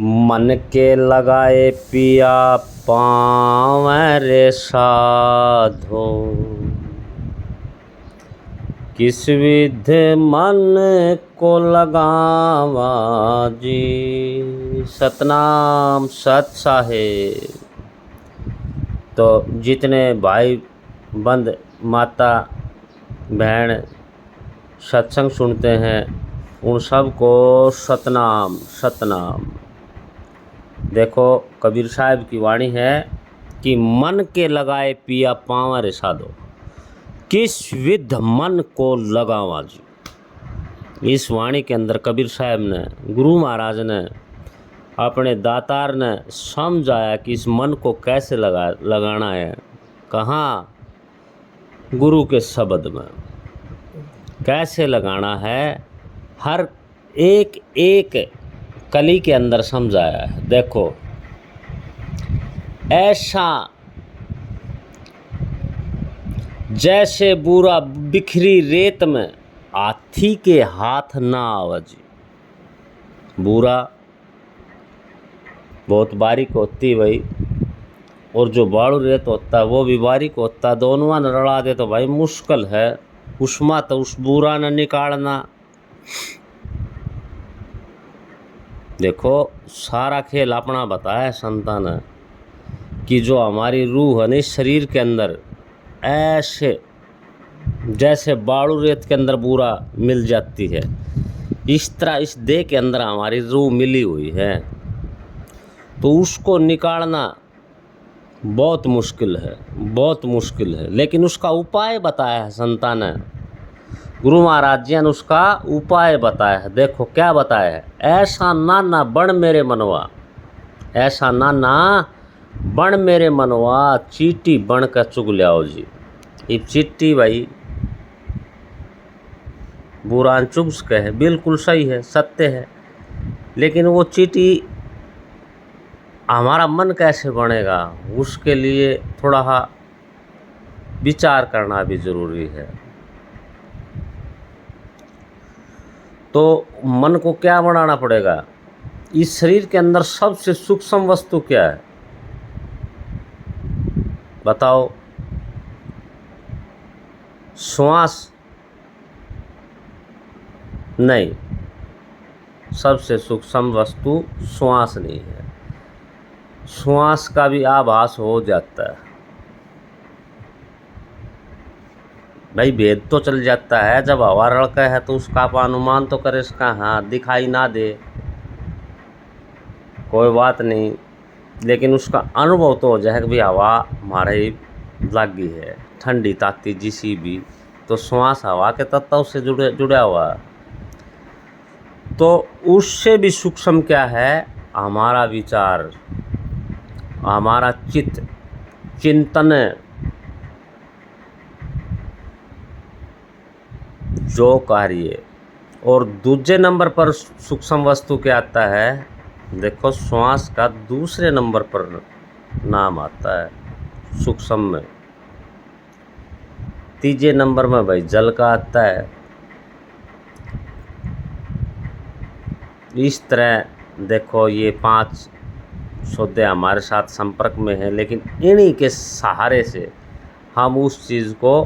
मन के लगाए पिया पाँव रे साधो, किस विध मन को लगावा जी। सतनाम सत साहेब। तो जितने भाई बंद माता बहन सत्संग सुनते हैं उन सब को सतनाम सतनाम। देखो कबीर साहब की वाणी है कि मन के लगाए पिया पाँव रे साधो, किस विध मन को लगावा जी। इस वाणी के अंदर कबीर साहब ने, गुरु महाराज ने, अपने दातार ने समझाया कि इस मन को कैसे लगाना है। कहाँ? गुरु के शब्द में कैसे लगाना है, हर एक एक कली के अंदर समझाया है। देखो ऐसा जैसे बूरा बिखरी रेत में हाथी के हाथ ना आवाजी। बूरा बहुत बारीक होती भाई, और जो बालू रेत होता है वो भी बारीक होता है। दोनों न रला दे तो भाई मुश्किल है उसमें तो उस बूरा न निकालना। देखो सारा खेल अपना बताया संतान ने कि जो हमारी रूह है ना शरीर के अंदर, ऐसे जैसे बालू रेत के अंदर बूरा मिल जाती है, इस तरह इस देह के अंदर हमारी रूह मिली हुई है। तो उसको निकालना बहुत मुश्किल है, बहुत मुश्किल है। लेकिन उसका उपाय बताया है संतान ने, गुरु महाराज जी ने उसका उपाय बताया है। देखो क्या बताया है। ऐसा नाना बण मेरे मनवा, ऐसा नाना बण मेरे मनवा, चीटी बण का चुग लियाओ जी। ये चीटी भाई बुरान चुग सके है, बिल्कुल सही है, सत्य है। लेकिन वो चीटी हमारा मन कैसे बनेगा, उसके लिए थोड़ा विचार करना भी जरूरी है। तो मन को क्या बनाना पड़ेगा। इस शरीर के अंदर सबसे सूक्ष्म वस्तु क्या है बताओ? श्वास नहीं, सबसे सूक्ष्म वस्तु श्वास नहीं है। श्वास का भी आभास हो जाता है भाई, भेद तो चल जाता है। जब हवा रड़का है तो उसका आप अनुमान तो करे, इसका हाँ दिखाई ना दे कोई बात नहीं, लेकिन उसका अनुभव तो हो जाए कि भाई हवा हमारे लगी है, ठंडी ताती जिसी भी, तो श्वास हवा के तत्व से जुड़ा हुआ है। तो उससे भी सूक्ष्म क्या है, हमारा विचार, हमारा चित्त, चिंतन। जो कार्य, और दूसरे नंबर पर सूक्ष्म वस्तु क्या आता है, देखो श्वास का दूसरे नंबर पर नाम आता है सूक्ष्म में। तीसरे नंबर में भाई जल का आता है। इस तरह देखो ये 5 सौदे हमारे साथ संपर्क में हैं, लेकिन इन्हीं के सहारे से हम उस चीज़ को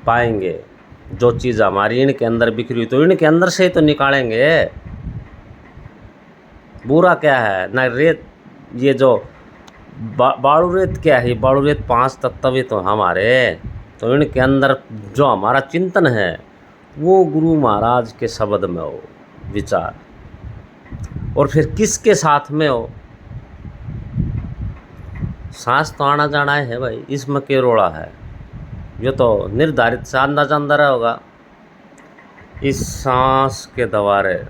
पाएंगे। जो चीज़ हमारी इनके अंदर बिखरी हुई, तो इनके अंदर से ही तो निकालेंगे। बुरा क्या है ना, रेत, ये जो बालू रेत क्या है, बालू रेत 5 तत्व तो हमारे, तो इनके अंदर जो हमारा चिंतन है वो गुरु महाराज के शब्द में हो विचार, और फिर किसके साथ में हो। सांस तो आना जाना है भाई, इसमें क्या रोड़ा है, ये तो निर्धारित से अंदाजा अंदर होगा। इस सांस के द्वारे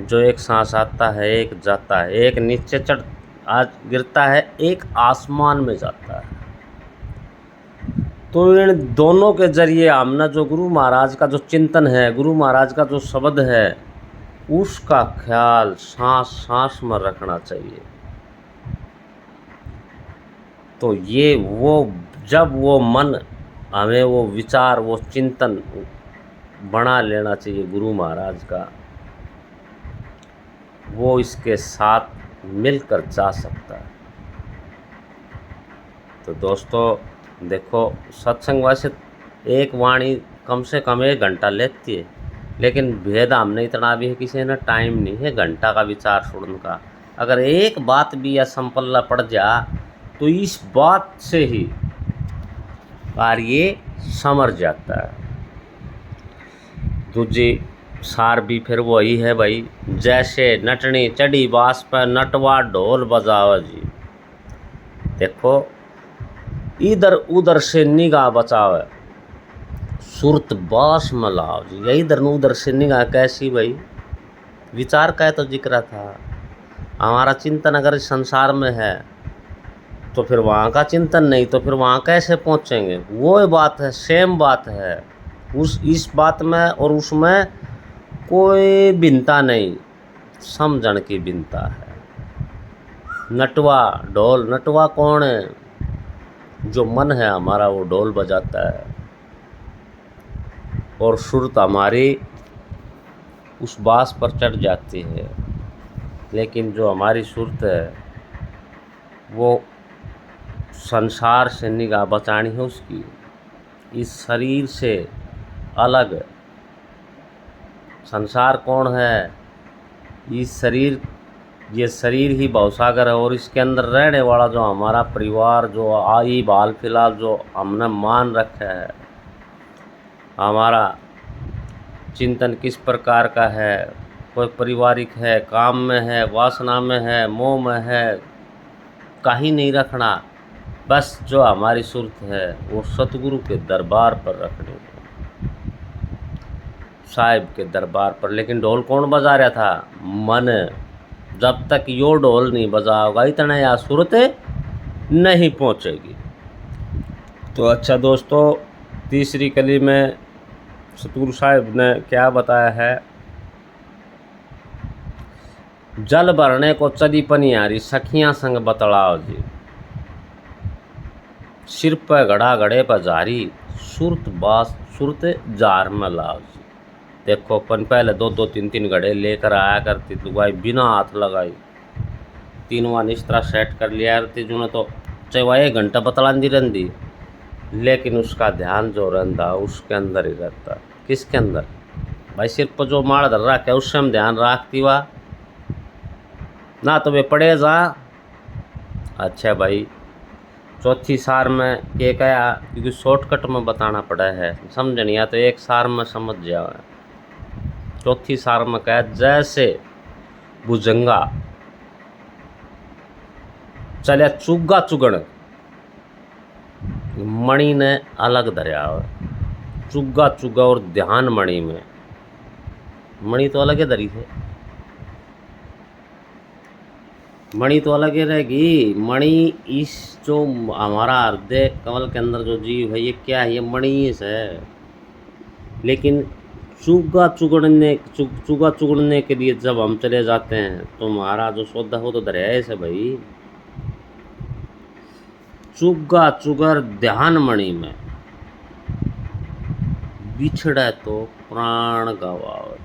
जो एक सांस आता है, एक जाता है, एक नीचे चढ़ आज गिरता है, एक आसमान में जाता है। तो इन दोनों के जरिए हमने जो गुरु महाराज का जो चिंतन है, गुरु महाराज का जो शब्द है, उसका ख्याल सांस सांस में रखना चाहिए। तो ये वो जब वो मन हमें वो विचार, वो चिंतन बना लेना चाहिए गुरु महाराज का, वो इसके साथ मिलकर जा सकता है। तो दोस्तों देखो, सत्संग वैसे एक वाणी कम से कम 1 घंटा लेती है, लेकिन भेद हमने इतना भी है, किसी ने टाइम नहीं है घंटा का विचार सुनने का। अगर एक बात भी असंपल्ला पड़ जा तो इस बात से ही कार्य समझ जाता है। दूजी सार भी फिर वही है भाई, जैसे नटनी चढ़ी बास पर नटवा ढोल बजाओ जी। देखो, इधर उधर से निगाह बचाओ, सुरत बास में लाओ जी। या इधर उधर से निगाह कैसी भाई, विचार का तो जिक्र था। हमारा चिंतन अगर इस संसार में है तो फिर वहाँ का चिंतन नहीं, तो फिर वहाँ कैसे पहुँचेंगे? वो बात है, सेम बात है। इस बात में और उसमें कोई भिन्नता नहीं, समझण की भिन्नता है। नटवा ढोल, नटवा कौन है? जो मन है हमारा वो ढोल बजाता है, और सुरत हमारी उस बास पर चढ़ जाती है। लेकिन जो हमारी सुरत है वो संसार से निगाह बचानी है उसकी, इस शरीर से अलग। संसार कौन है? इस शरीर, ये शरीर ही भवसागर है, और इसके अंदर रहने वाला जो हमारा परिवार, जो आई बाल फिलहाल जो हमने मान रखा है, हमारा चिंतन किस प्रकार का है, कोई पारिवारिक है, काम में है, वासना में है, मोह में है, कहीं नहीं रखना। बस जो हमारी सुरत है वो सतगुरु के दरबार पर रखनी है, साहिब के दरबार पर। लेकिन ढोल कौन बजा रहा था? मन। जब तक यो ढोल नहीं बजा होगा इतना या सुरत नहीं पहुंचेगी। तो अच्छा दोस्तों, तीसरी कली में सतगुरु साहिब ने क्या बताया है? जल भरने को चली पनियारी, सखियां संग बतलाओ जी। सिर पर घड़ा घड़े पर जारी, सुरत बास सुरत जार में लाओ जी। देखो, अपन पहले 2-2 3-3 घड़े लेकर आया करती थी भाई, बिना हाथ लगाई 3 वन इस तरह सेट कर लिया करती जो, तो चाहे वह 1 घंटा बतलांदी रहती, लेकिन उसका ध्यान जो रहता उसके अंदर ही रहता। किसके अंदर भाई? सिर पर जो माड़ धर रखा है उससे हम ध्यान रखती हुआ ना, तो वे पड़े जा। अच्छा भाई, चौथी सार में ये क्या, क्योंकि शॉर्टकट में बताना पड़ा है, समझ नहीं आ तो एक सार में समझ जाओ। चौथी सार में क्या, जैसे भुजंगा चलिया चुगा चुगण, मणि ने अलग धरिया हो। चुगा चुगा और ध्यान मणि में, मणि तो अलग ही धरी है, मणि तो अलग ही रहेगी। मणि इस जो हमारा हृदय कमल के अंदर जो जीव है ये क्या है? ये मणि है। लेकिन चुगा चुगड़ने के लिए जब हम चले जाते हैं तो हमारा जो सौदा हो तो दरिया से भाई, चुगा चुगर ध्यान मणि में, बिछड़ा तो प्राण गवाओ।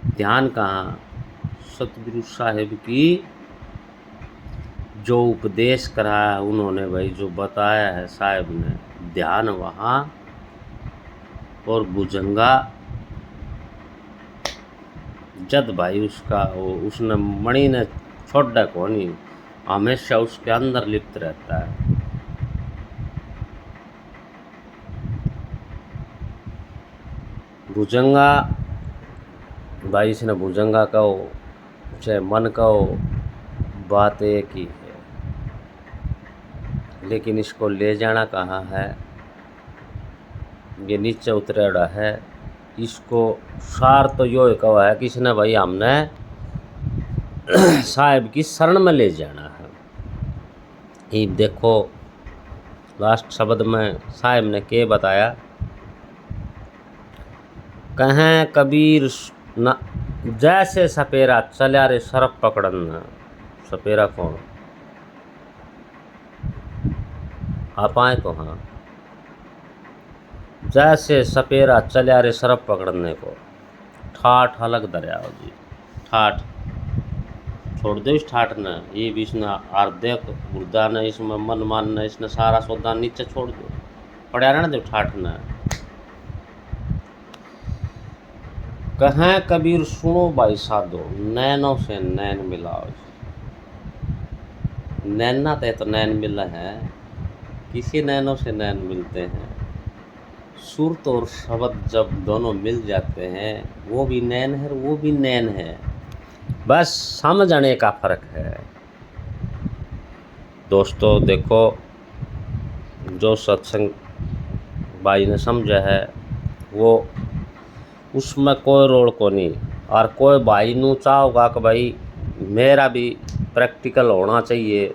ध्यान कहाँ? सतगुरु साहिब की जो उपदेश कराया है उन्होंने भाई, जो बताया है साहिब ने, ध्यान वहाँ और भुजंगा जद भाई उसका वो उसने मणि ने छोड़ा कौनी, हमेशा उसके अंदर लिप्त रहता है। भुजंगा भाई, इसने भुजंगा कहो चाहे मन कहो, बात एक ही है। लेकिन इसको ले जाना कहाँ है? ये नीचे उतरेड़ा है। इसको सार तो यो कहा है कि इसने भाई हमने साहिब की शरण में ले जाना है। ये देखो लास्ट शब्द में साहिब ने क्या बताया? कहें कबीर न जैसे सपेरा चल्या रे सरप पकड़ना। सपेरा कौन? आप आए तो हाँ। जैसे सपेरा चल्या रे सरप पकड़ने को, ठाठ अलग दरियाओ जी। ठाठ छोड़ दो इस ठाठ ने, ये भी इसने आर्दे गुर्दा ने, इसमें मन मान ने, इसने सारा सौदा नीचे छोड़ दो, पड़ा रहने दो ठाठ ने। कहें कबीर सुनो भाई साधो, नैनों से नैन मिलाओ। नैना तो नैन मिला है, किसी नैनों से नैन मिलते हैं। सुरत और शब्द जब दोनों मिल जाते हैं, वो भी नैन है वो भी नैन है, बस समझने का फर्क है। दोस्तों देखो, जो सत्संग भाई ने समझा है वो उसमें कोई रोल को नहीं, और कोई भाई नू चाहोगा कि भाई मेरा भी प्रैक्टिकल होना चाहिए,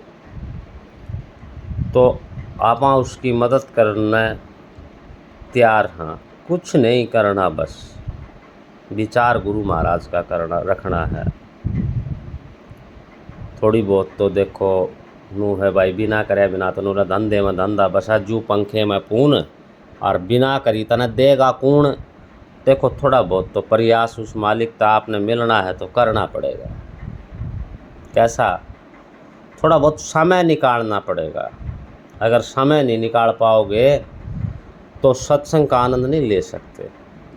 तो आप उसकी मदद करने तैयार हाँ। कुछ नहीं करना, बस विचार गुरु महाराज का करना रखना है। थोड़ी बहुत तो देखो नू है भाई, बिना करे बिना तो नूरा धंधे में धंधा, बसा जू पंखे में पून, और बिना करी तने देगा कूण। देखो थोड़ा बहुत तो प्रयास उस मालिक का आपने मिलना है तो करना पड़ेगा। कैसा? थोड़ा बहुत समय निकालना पड़ेगा। अगर समय नहीं निकाल पाओगे तो सत्संग का आनंद नहीं ले सकते।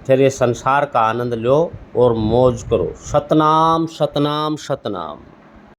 फिर ये संसार का आनंद लो और मौज करो। सतनाम सतनाम सतनाम।